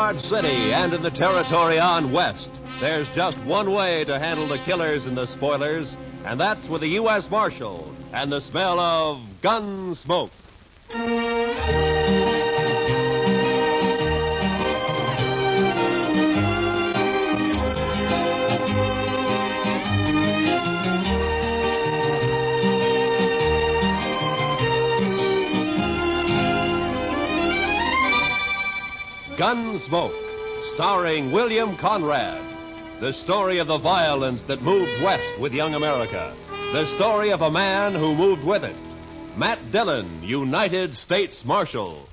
Dodge City and in the territory on west, there's just one way to handle the killers and the spoilers, and that's with the U.S. Marshal and the smell of Gunsmoke. Gunsmoke, starring William Conrad. The story of the violence that moved west with young America. The story of a man who moved with it. Matt Dillon, United States Marshal.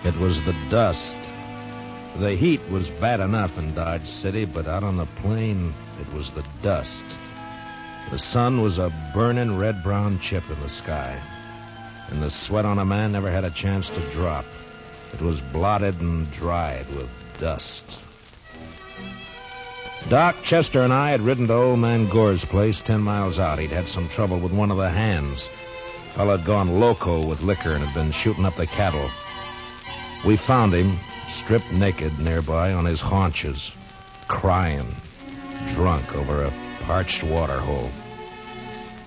It was the dust. The heat was bad enough in Dodge City, but out on the plain, it was the dust. The sun was a burning red-brown chip in the sky, and the sweat on a man never had a chance to drop. It was blotted and dried with dust. Doc, Chester, and I had ridden to old man Gore's place 10 miles out. He'd had some trouble with one of the hands. The fellow had gone loco with liquor and had been shooting up the cattle. We found him, stripped naked nearby on his haunches, crying, drunk over a parched water hole.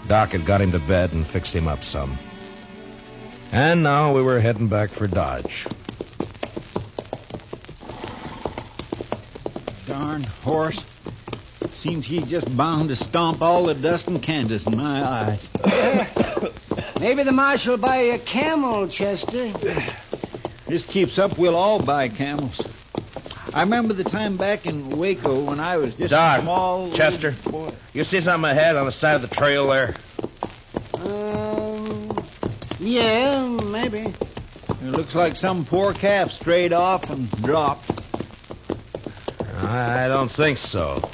Doc had got him to bed and fixed him up some. And now we were heading back for Dodge. Darn horse. Seems he's just bound to stomp all the dust in Kansas in my eyes. Maybe the marshal will buy you a camel, Chester. This keeps up, we'll all buy camels. I remember the time back in Waco when I was just Doc, a small... Chester, boy. You see something ahead on the side of the trail there? Yeah, maybe. It looks like some poor calf strayed off and dropped. I don't think so.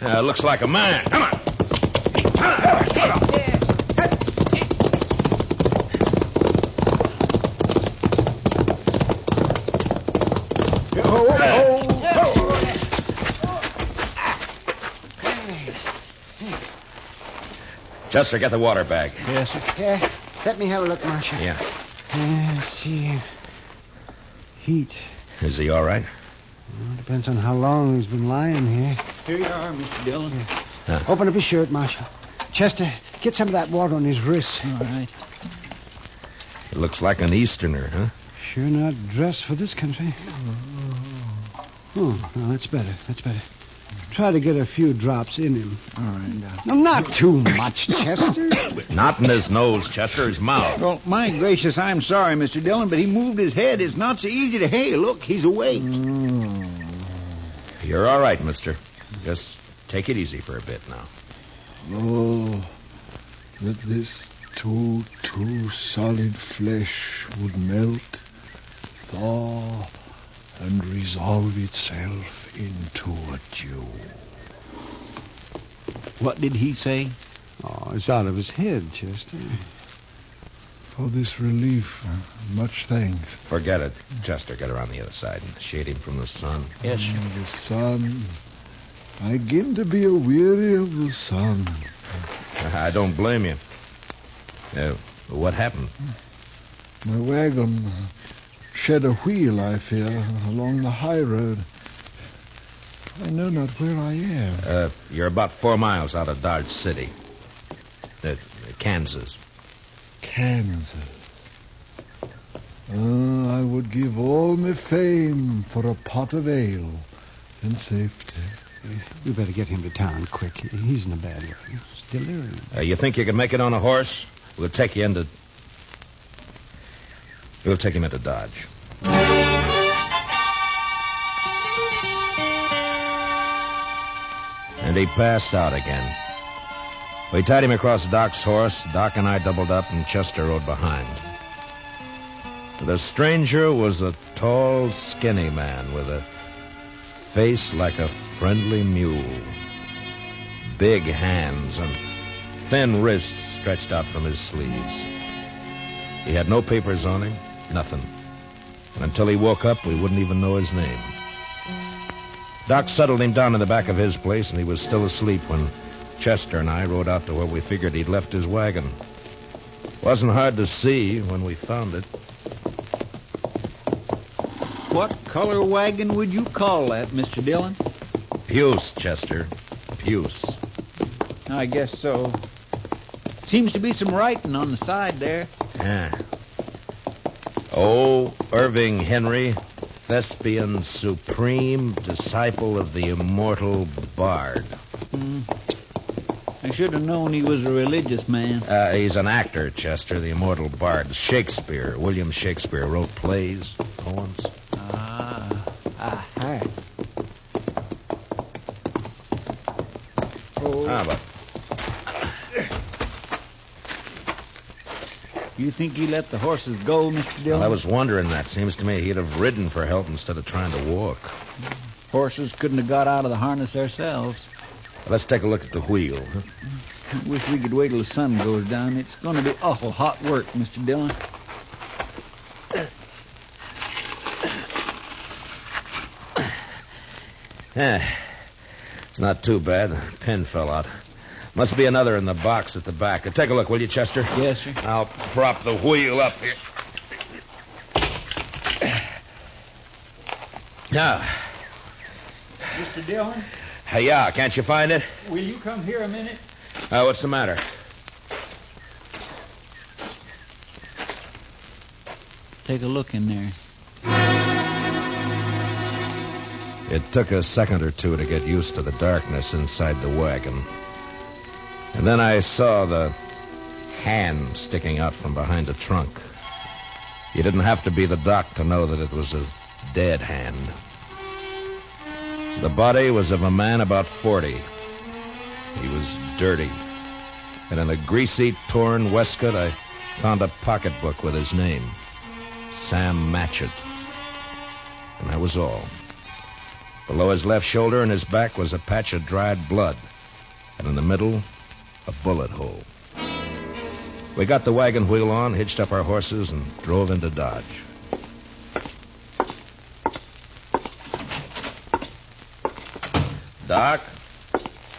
It looks like a man. Come on. Chester, get the water bag. Yes, sir. Yeah, let me have a look, Marshal. Yeah. Let's see. Heat. Is he all right? Well, depends on how long he's been lying here. Here you are, Mr. Dillon. Open up his shirt, Marshal. Chester, get some of that water on his wrists. All right. He looks like an Easterner, huh? Sure not dressed for this country. Oh, no, that's better. That's better. Try to get a few drops in him. All right, Doc. No, not too much, Chester. Not in his nose, Chester, his mouth. Well, my gracious, I'm sorry, Mr. Dillon, but he moved his head. It's not so easy to... Hey, look, he's awake. You're all right, mister. Just take it easy for a bit now. Oh, that this too solid flesh would melt, thaw, and resolve itself into a dew. What did he say? Oh, it's out of his head, Chester. For this relief, much thanks. Forget it. Chester, get around the other side and shade him from the sun. Yes, sir. The sun. I begin to be weary of the sun. I don't blame you. What happened? My wagon shed a wheel, I fear, along the high road. I know not where I am. You're about 4 miles out of Dodge City. Kansas. Kansas. I would give all my fame for a pot of ale and safety. We better get him to town quick. He's in a bad way. He's delirium. You think you can make it on a horse? We'll take him into Dodge. And he passed out again. We tied him across Doc's horse. Doc and I doubled up, and Chester rode behind. The stranger was a tall, skinny man with a face like a friendly mule. Big hands and thin wrists stretched out from his sleeves. He had no papers on him, nothing. And until he woke up, we wouldn't even know his name. Doc settled him down in the back of his place, and he was still asleep when Chester and I rode out to where we figured he'd left his wagon. Wasn't hard to see when we found it. What color wagon would you call that, Mr. Dillon? Puce, Chester. Puce. I guess so. Seems to be some writing on the side there. Yeah. Oh, Irving Henry, thespian supreme, disciple of the immortal bard. I should have known he was a religious man. He's an actor, Chester, the immortal bard. Shakespeare, William Shakespeare, wrote plays, poems. Hi. But You think he let the horses go, Mr. Dillon? I was wondering that. Seems to me he'd have ridden for help instead of trying to walk. Horses couldn't have got out of the harness themselves. Let's take a look at the wheel. I wish we could wait till the sun goes down. It's going to be awful hot work, Mr. Dillon. It's not too bad. The pin fell out. Must be another in the box at the back. Take a look, will you, Chester? Yes, sir. I'll prop the wheel up here. Now. Mr. Dillon? Yeah, can't you find it? Will you come here a minute? What's the matter? Take a look in there. It took a second or two to get used to the darkness inside the wagon. And then I saw the hand sticking out from behind the trunk. You didn't have to be the doc to know that it was a dead hand. The body was of a man about 40. He was dirty. And in a greasy, torn waistcoat, I found a pocketbook with his name. Sam Matchett. And that was all. Below his left shoulder and his back was a patch of dried blood. And in the middle, a bullet hole. We got the wagon wheel on, hitched up our horses, and drove into Dodge. Doc?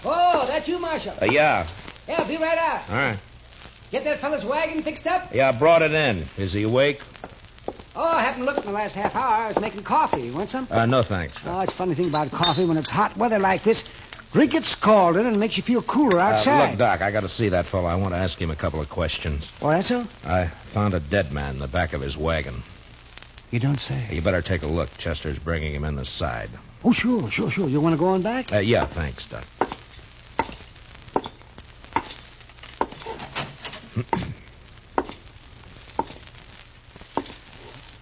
Oh, that's you, Marshal. Yeah. Yeah, be right out. All right. Get that fella's wagon fixed up? Yeah, I brought it in. Is he awake? Oh, I haven't looked in the last half hour. I was making coffee. You want some? No, thanks. Oh, it's a funny thing about coffee. When it's hot weather like this, drink it scalded and it makes you feel cooler outside. Look, Doc, I got to see that fellow. I want to ask him a couple of questions. Oh, that's so? I found a dead man in the back of his wagon. You don't say. You better take a look. Chester's bringing him in the side. Oh, sure. You want to go on back? Yeah, thanks, Doc.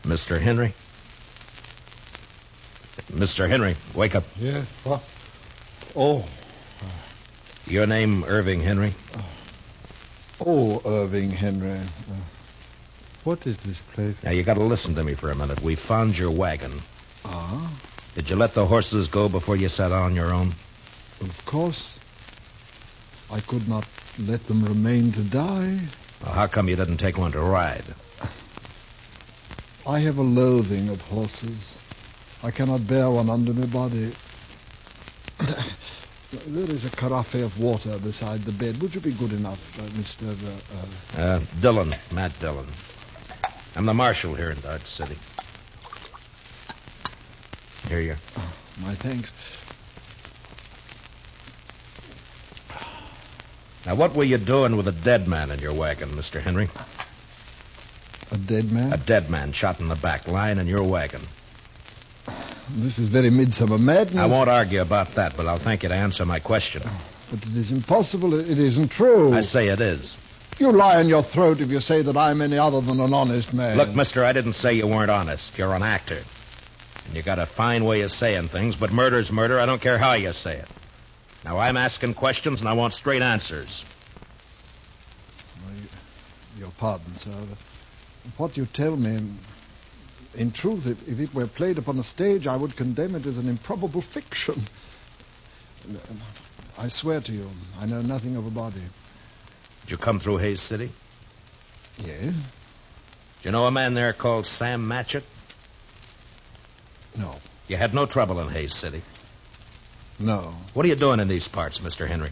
Mr. Henry? Mr. Henry, wake up. Yeah, what? Oh. Your name, Irving Henry? Oh, Irving Henry. What is this place? Now, you got to listen to me for a minute. We found your wagon. Ah? Did you let the horses go before you sat on your own? Of course. I could not let them remain to die. Well, how come you didn't take one to ride? I have a loathing of horses. I cannot bear one under my body. There is a carafe of water beside the bed. Would you be good enough, Mr. Dillon, Matt Dillon. I'm the Marshal here in Dodge City. Here you are. Oh, my thanks. Now, what were you doing with a dead man in your wagon, Mr. Henry? A dead man? A dead man shot in the back, lying in your wagon. This is very midsummer madness. I won't argue about that, but I'll thank you to answer my question. But it is impossible. It isn't true. I say it is. You lie in your throat if you say that I'm any other than an honest man. Look, mister, I didn't say you weren't honest. You're an actor. And you got a fine way of saying things, but murder's murder. I don't care how you say it. Now, I'm asking questions, and I want straight answers. Your pardon, sir. What you tell me, in truth, if it were played upon a stage, I would condemn it as an improbable fiction. I swear to you, I know nothing of a body. Did you come through Hayes City? Yes. Do you know a man there called Sam Matchett? No. You had no trouble in Hayes City. No. What are you doing in these parts, Mr. Henry?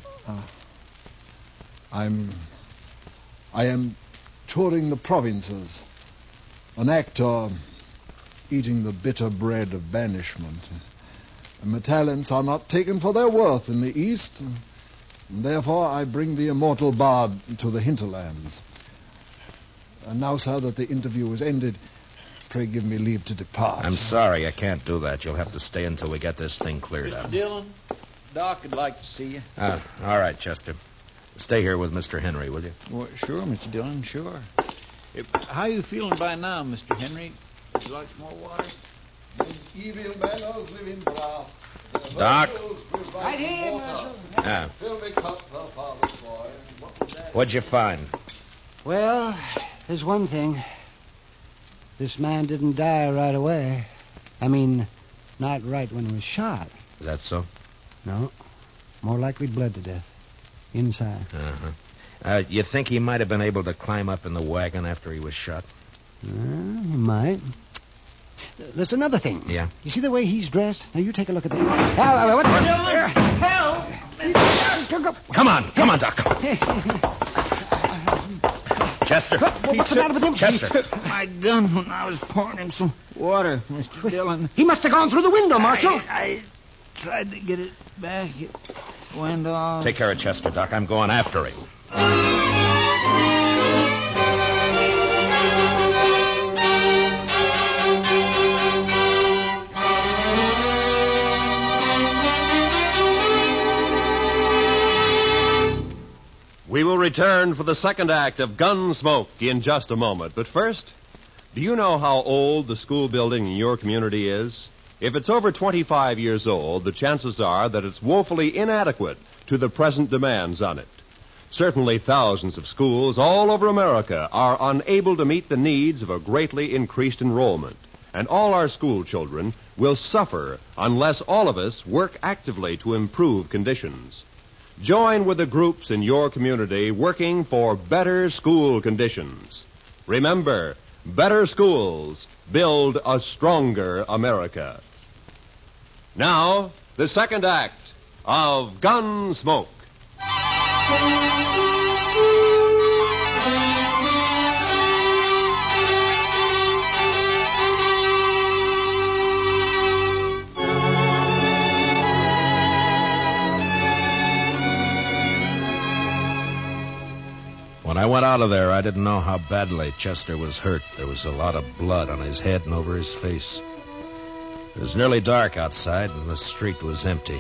I am touring the provinces. An actor eating the bitter bread of banishment. And my talents are not taken for their worth in the East. And therefore, I bring the immortal bard to the hinterlands. And now, sir, that the interview is ended, pray give me leave to depart. I'm sorry, I can't do that. You'll have to stay until we get this thing cleared up. Mr. Dillon, Doc would like to see you. All right, Chester. Stay here with Mr. Henry, will you? Well, sure, Mr. Dillon, sure. How you feeling by now, Mr. Henry? Would you like some more water? These evil manners live in brass. Doc? Right here, Marshal. Fill me cup, father's boy. What was that? What'd you find? Well, there's one thing. This man didn't die right away. I mean, not right when he was shot. Is that so? No. More likely bled to death. Inside. You think he might have been able to climb up in the wagon after he was shot? He might. There's another thing. Yeah? You see the way he's dressed? Now, you take a look at that. What the... Help! Come on, Doc. Chester. What's the matter with him? Chester. He took my gun when I was pouring him some water, Mr. Dillon. He must have gone through the window, Marshal. I tried to get it back. It went off. Take care of Chester, Doc. I'm going after him. We will return for the second act of Gunsmoke in just a moment. But first, do you know how old the school building in your community is? If it's over 25 years old, the chances are that it's woefully inadequate to the present demands on it. Certainly thousands of schools all over America are unable to meet the needs of a greatly increased enrollment. And all our school children will suffer unless all of us work actively to improve conditions. Join with the groups in your community working for better school conditions. Remember, better schools build a stronger America. Now, the second act of Gunsmoke. When I went out of there, I didn't know how badly Chester was hurt. There was a lot of blood on his head and over his face. It was nearly dark outside, and the street was empty.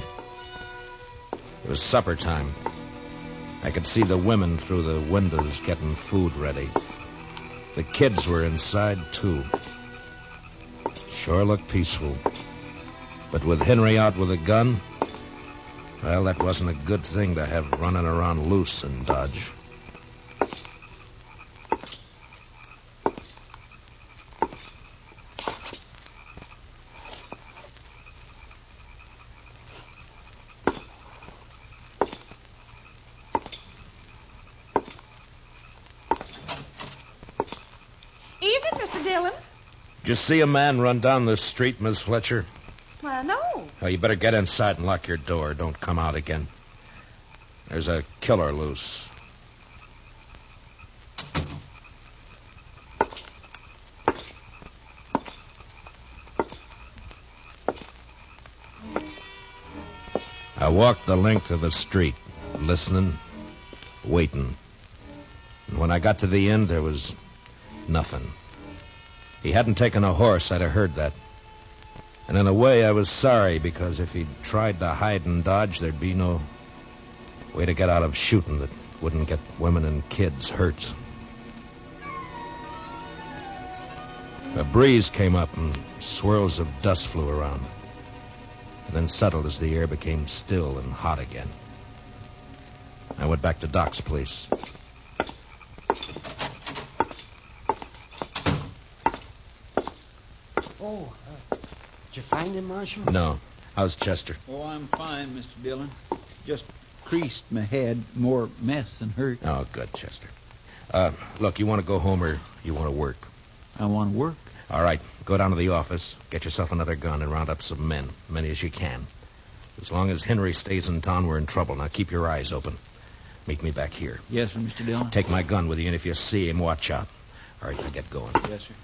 It was supper time. I could see the women through the windows getting food ready. The kids were inside, too. Sure looked peaceful. But with Henry out with a gun, well, that wasn't a good thing to have running around loose in Dodge. Evening, Mr. Dillon. Did you see a man run down the street, Miss Fletcher? Well, no. Well, you better get inside and lock your door. Don't come out again. There's a killer loose. I walked the length of the street, listening, waiting. And when I got to the end, there was nothing. He hadn't taken a horse, I'd have heard that. And in a way, I was sorry, because if he'd tried to hide and dodge, there'd be no way to get out of shooting that wouldn't get women and kids hurt. A breeze came up and swirls of dust flew around, and then settled as the air became still and hot again. I went back to Doc's place. Did you find him, Marshal? No. How's Chester? Oh, I'm fine, Mr. Dillon. Just creased my head. More mess than hurt. Oh, good, Chester. Look, you want to go home or you want to work? I want to work. All right, go down to the office, get yourself another gun, and round up some men, many as you can. As long as Henry stays in town, we're in trouble. Now keep your eyes open. Meet me back here. Yes, sir, Mr. Dillon. Take my gun with you, and if you see him, watch out. All right, now get going. Yes, sir.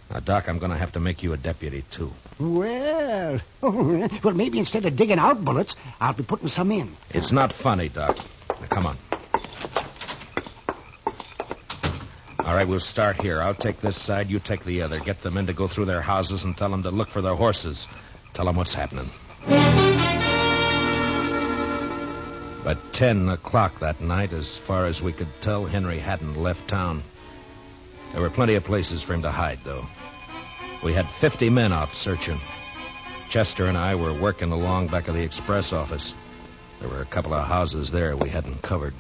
Now, Doc, I'm going to have to make you a deputy, too. Well, maybe instead of digging out bullets, I'll be putting some in. It's not funny, Doc. Now, come on. All right, we'll start here. I'll take this side, you take the other. Get the men to go through their houses and tell them to look for their horses. Tell them what's happening. By 10 o'clock that night, as far as we could tell, Henry hadn't left town. There were plenty of places for him to hide, though. We had 50 men out searching. Chester and I were working along back of the express office. There were a couple of houses there we hadn't covered.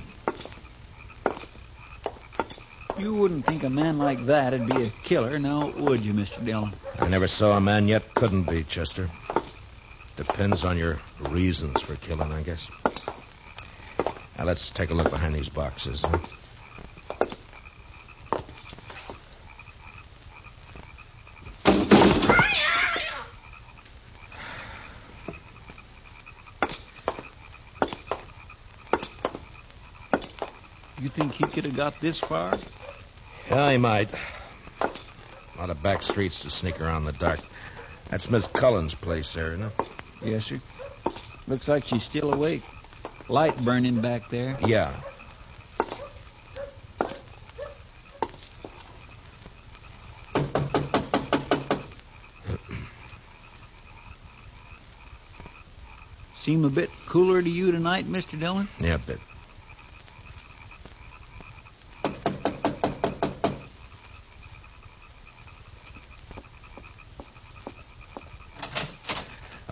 You wouldn't think a man like that'd be a killer, now would you, Mr. Dillon? I never saw a man yet couldn't be, Chester. Depends on your reasons for killing, I guess. Now, let's take a look behind these boxes. Huh? You think he could have got this far? Yeah, he might. A lot of back streets to sneak around in the dark. That's Miss Cullen's place there, isn't it? Yes, sir. Looks like she's still awake. Light burning back there. Yeah. Seem a bit cooler to you tonight, Mr. Dillon? Yeah, a bit.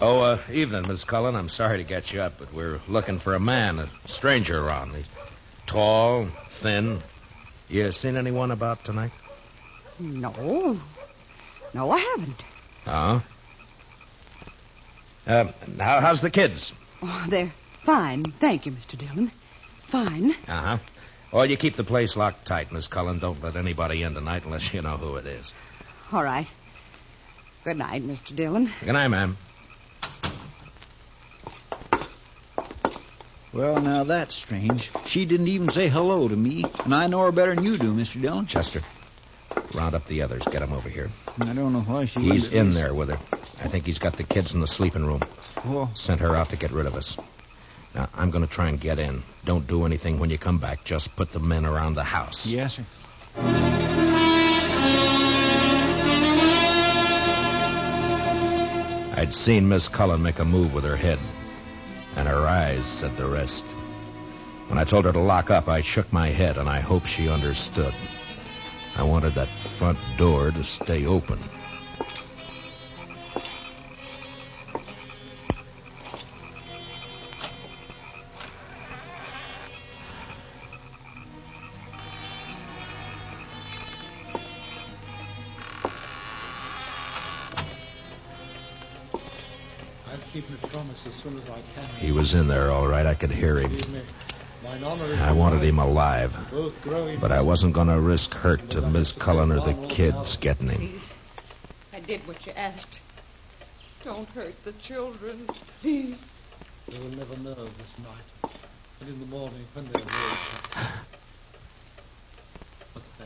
Oh, evening, Miss Cullen. I'm sorry to get you up, but we're looking for a man, a stranger around. He's tall, thin. You seen anyone about tonight? No. No, I haven't. Oh? How's the kids? Oh, they're fine. Thank you, Mr. Dillon. Fine. Uh-huh. Well, you keep the place locked tight, Miss Cullen. Don't let anybody in tonight unless you know who it is. All right. Good night, Mr. Dillon. Good night, ma'am. Well, now that's strange. She didn't even say hello to me, and I know her better than you do, Mr. Dillon. Chester, round up the others. Get them over here. I don't know why she... He's in there with her. I think he's got the kids in the sleeping room. Oh. Sent her out to get rid of us. Now, I'm going to try and get in. Don't do anything when you come back. Just put the men around the house. Yes, sir. I'd seen Miss Cullen make a move with her head, and her eyes said the rest. When I told her to lock up, I shook my head, and I hoped she understood. I wanted that front door to stay open. Keep my promise as soon as I can. He was in there, all right. I could hear him. I wanted him alive, but I wasn't going to risk hurt to Miss Cullen or the kids getting him. Please. I did what you asked. Don't hurt the children, please. They will never know this night. And in the morning, when they awake... What's that?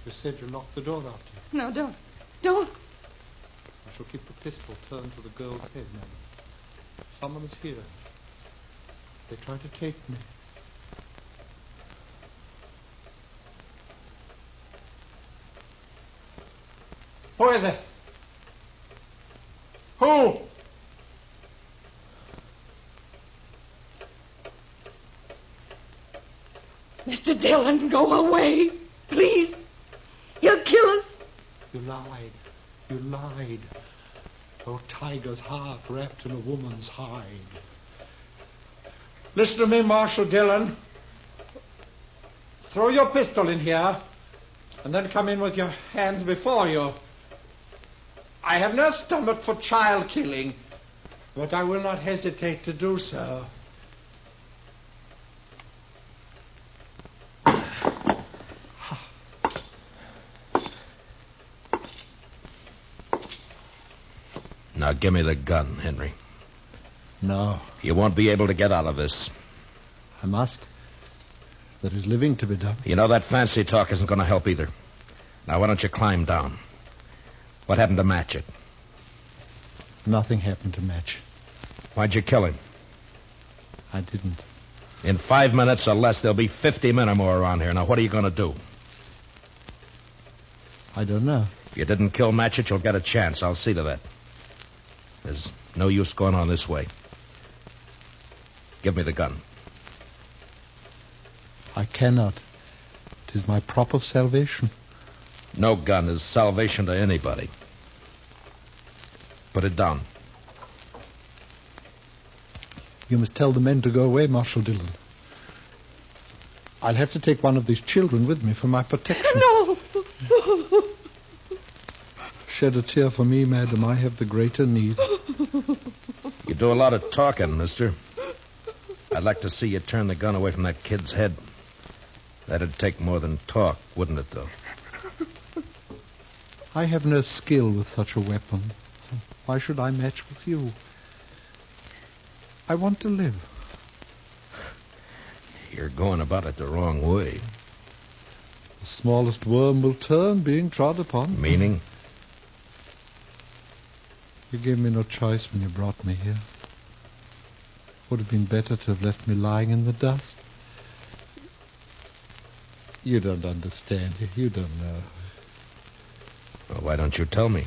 You said you locked the door after you. No, don't. Don't. I shall keep the pistol turned to the girl's head now. Someone is here. They try to take me. Who is it? Who? Mr. Dillon, go away. Please. He'll kill us. You lied. You lied. Oh, tiger's heart wrapped in a woman's hide. Listen to me, Marshal Dillon. Throw your pistol in here, and then come in with your hands before you. I have no stomach for child killing. but I will not hesitate to do so. Now give me the gun, Henry. No, You won't be able to get out of this. I must. There is living to be done. You know that fancy talk isn't going to help either. Now, why don't you climb down? What happened to Matchett? Nothing happened to Match. Why'd you kill him? I didn't. In 5 minutes or less, there'll be 50 men or more around here. Now, what are you going to do? I don't know. If you didn't kill Matchett, you'll get a chance. I'll see to that. There's no use going on this way. Give me the gun. I cannot. It is my prop of salvation. No gun is salvation to anybody. Put it down. You must tell the men to go away, Marshal Dillon. I'll have to take one of these children with me for my protection. No! Shed a tear for me, madam. I have the greater need. You do a lot of talking, mister. I'd like to see you turn the gun away from that kid's head. That'd take more than talk, wouldn't it, though? I have no skill with such a weapon. Why should I match with you? I want to live. You're going about it the wrong way. The smallest worm will turn, being trod upon. Meaning? You gave me no choice when you brought me here. Would have been better to have left me lying in the dust. You don't understand. You don't know. Well, why don't you tell me?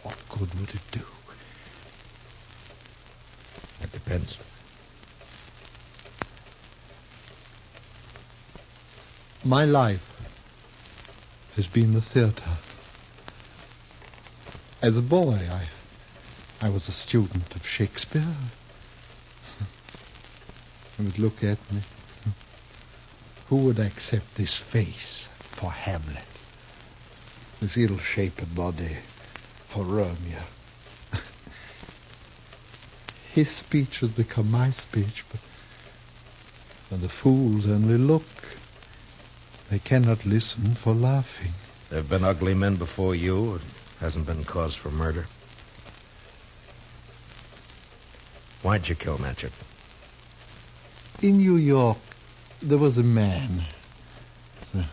What good would it do? It depends. My life has been the theater. As a boy, I was a student of Shakespeare. You would look at me. Who would accept this face for Hamlet? This ill-shaped body for Romeo? His speech has become my speech, but the fools only look. They cannot listen for laughing. There have been ugly men before you. It hasn't been cause for murder. Why'd you kill Matchett? In New York, there was a man, a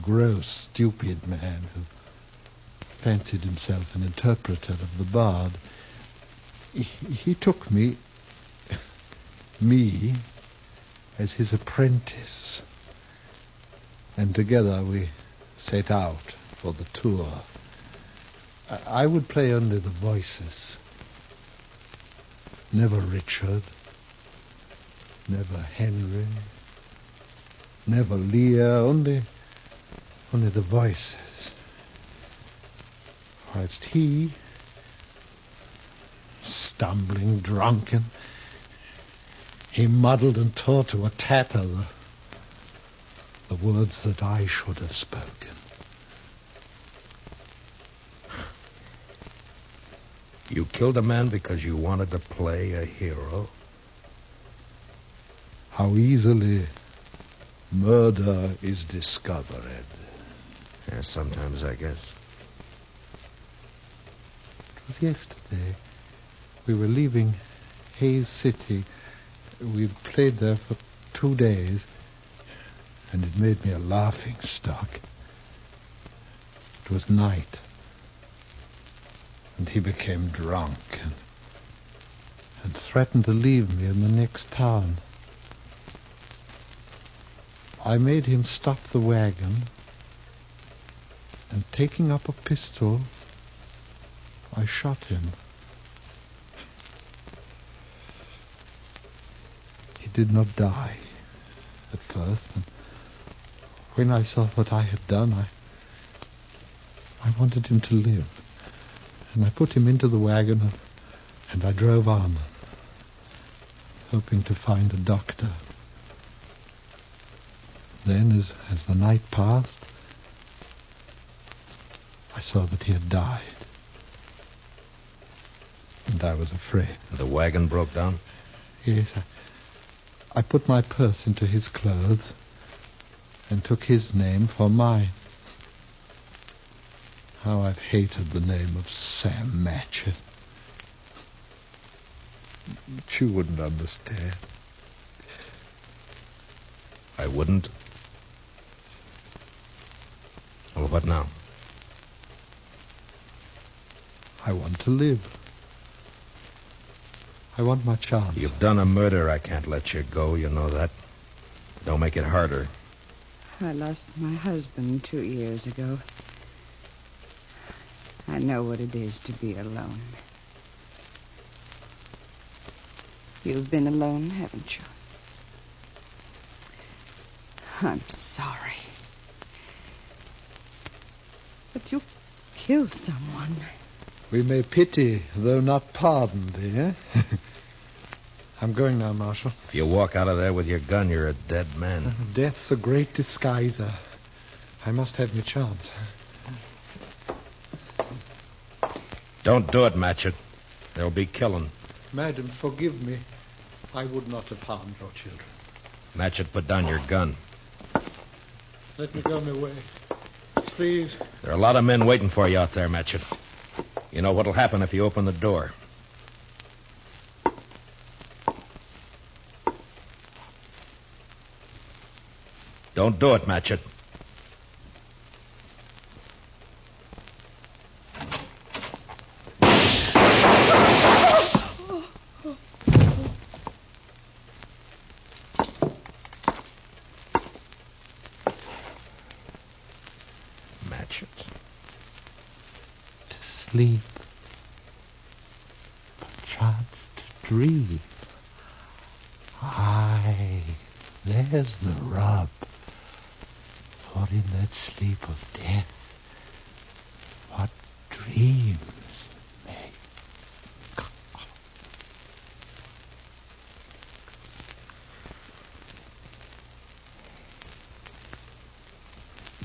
gross, stupid man who fancied himself an interpreter of the bard. He took me, as his apprentice, and together we set out for the tour. I would play only the voices. Never Richard, never Henry, never Lear, only the voices. Whilst he, stumbling, drunken, he muddled and tore to a tatter the words that I should have spoken. You killed a man because you wanted to play a hero? How easily murder is discovered. Yeah, sometimes, I guess. It was yesterday. We were leaving Hayes City. We'd played there for 2 days, and it made me a laughing stock. It was night, and he became drunk and threatened to leave me in the next town. I made him stop the wagon, and taking up a pistol, I shot him. He did not die at first, and when I saw what I had done, I wanted him to live. And I put him into the wagon, and I drove on, hoping to find a doctor. Then, as the night passed, I saw that he had died. And and I was afraid. The wagon broke down? Yes, I put my purse into his clothes and took his name for mine. How I've hated the name of Sam Matchett. But you wouldn't understand. I wouldn't? Well, what now? I want to live. I want my chance. You've done a murder. I can't let you go. You know that. Don't make it harder. I lost my husband 2 years ago. I know what it is to be alone. You've been alone, haven't you? I'm sorry. But you killed someone. We may pity, though not pardon thee, eh? I'm going now, Marshal. If you walk out of there with your gun, you're a dead man. Death's a great disguiser. I must have my chance. Don't do it, Matchett. There'll be killing. Madam, forgive me. I would not have harmed your children. Matchett, put down your gun. Let me go my way. Please. There are a lot of men waiting for you out there, Matchett. You know what'll happen if you open the door. Don't do it, Matchett. Sleep, perchance to dream. Aye, there's the rub. For in that sleep of death, what dreams may come.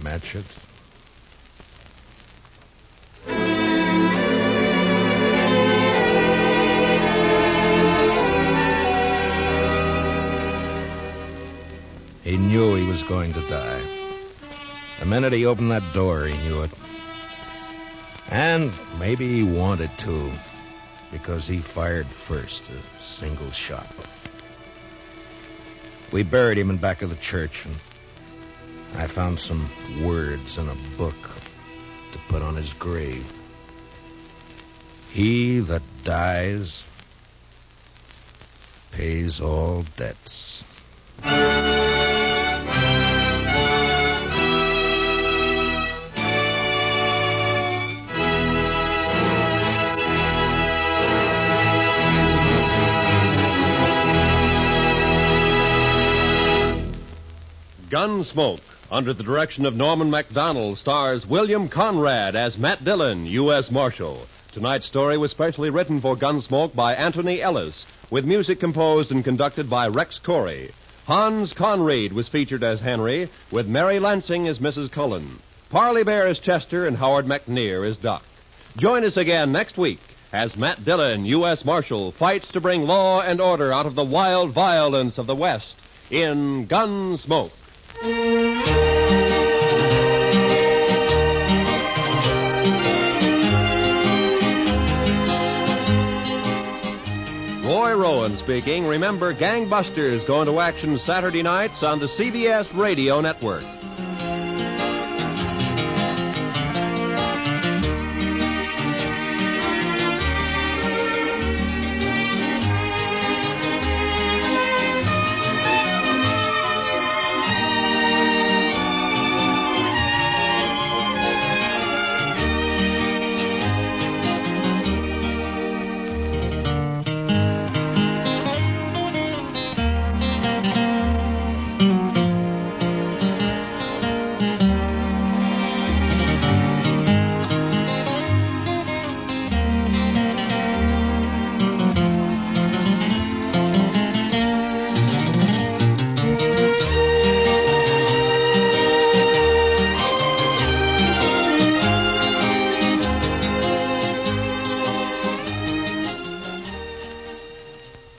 Matchett. He knew he was going to die. The minute he opened that door, he knew it. And maybe he wanted to, because he fired first, a single shot. We buried him in back of the church, and I found some words in a book to put on his grave. He that dies pays all debts. Gunsmoke, under the direction of Norman Macdonald, stars William Conrad as Matt Dillon, U.S. Marshal. Tonight's story was specially written for Gunsmoke by Anthony Ellis, with music composed and conducted by Rex Corey. Hans Conried was featured as Henry, with Mary Lansing as Mrs. Cullen. Parley Bear as Chester, and Howard McNear as Duck. Join us again next week as Matt Dillon, U.S. Marshal, fights to bring law and order out of the wild violence of the West in Gunsmoke. Roy Rowan speaking. Remember, Gangbusters going to action Saturday nights on the CBS Radio Network.